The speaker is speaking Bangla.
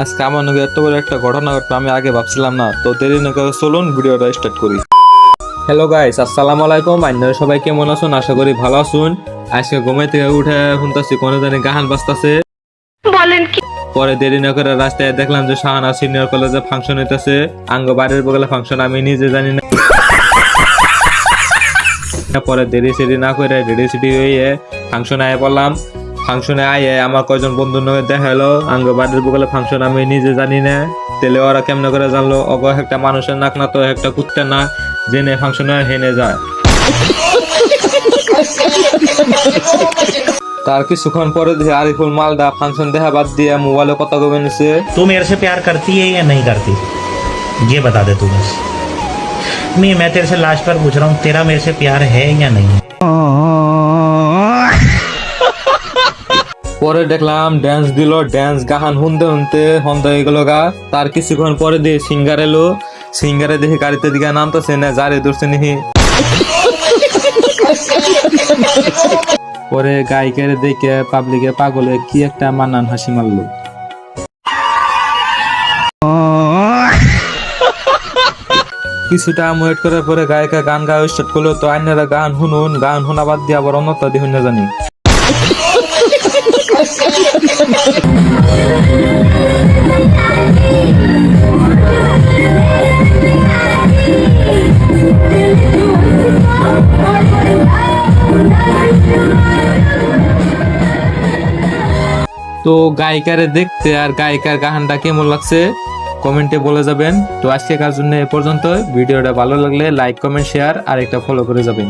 আজকে আমার নাকি এত বড় একটা ঘটনা ঘটবে আমি আগে ভাবছিলাম না। তো দেরি না করে চলুন ভিডিওটা স্টার্ট করি। হ্যালো গাইস, আসসালামু আলাইকুম। আপনারা সবাই কেমন আছেন? আশা করি ভালো আছেন। আজকে ঘুমাই থেকে উঠে শুনতেছি কোনো জানি গান বাজতেছে। বলেন কি? পরে দেরি না করে রাস্তায় দেখলাম যে শাহানা সিনিয়র কলেজে ফাংশন হইতেছে। আঙ্গ বাড়ির বগলে ফাংশন, আমি নিজে জানি না। পরে দেরি সেরি না করে রেডি সেডি হয়ে ফাংশনে আয় পড়লাম। ফাংশনে আয়ে আমার কয়জন বন্ধুর নয় দেখা হলো। আঙ্গ বাড়ির বগলে ফাংশন, আমি নিজে জানি না। তেলে ওরা কেমনে করে জানলো? অগ একটা মানুষের নাক না তো একটা কুত্তার না, জেনে ফাংশনে হেনে যায়। তার কিছুক্ষণ পরে দেখে আরিফুল মালদা ফাংশন দেখা বাদ দিয়ে মোবাইলে কথা কবে নিছে। तू मेरे से प्यार करती है या नहीं करती, ये बता दे तू बस। मैं तेरे से लास्ट बार पूछ रहा हूँ, तेरा मेरे से प्यार है या नहीं? পরে দেখলাম ড্যান্স দিল, ড্যান্স গাহান শুনতে শুনতে হন্দ হয়ে গেল গা। তার কিছুক্ষণ পরে দিয়ে সিঙ্গার এলো। সিঙ্গারে দেখে গাড়িতে দিকে নামতেছে না, যারে ধরছে নিহি। পরে গায়িকারে দেখে পাবলিকে পাগলে কি একটা মানান হাসি মারলো। কিছুটা ওয়েট করার পরে গায়িকা গান গাওয়া স্টার্ট করলো। তো আইনারা গান শুনুন, গান শোনা বাদ দিয়ে আবার অন্যতা দেখুন না জানি। তো গায়িকারে দেখতে আর গায়িকার গানটা কেমন লাগছে কমেন্টে বলে যাবেন। তো আজকে কার জন্য এ পর্যন্ত। ভিডিওটা ভালো লাগলে লাইক কমেন্ট শেয়ার আর একটা ফলো করে যাবেন।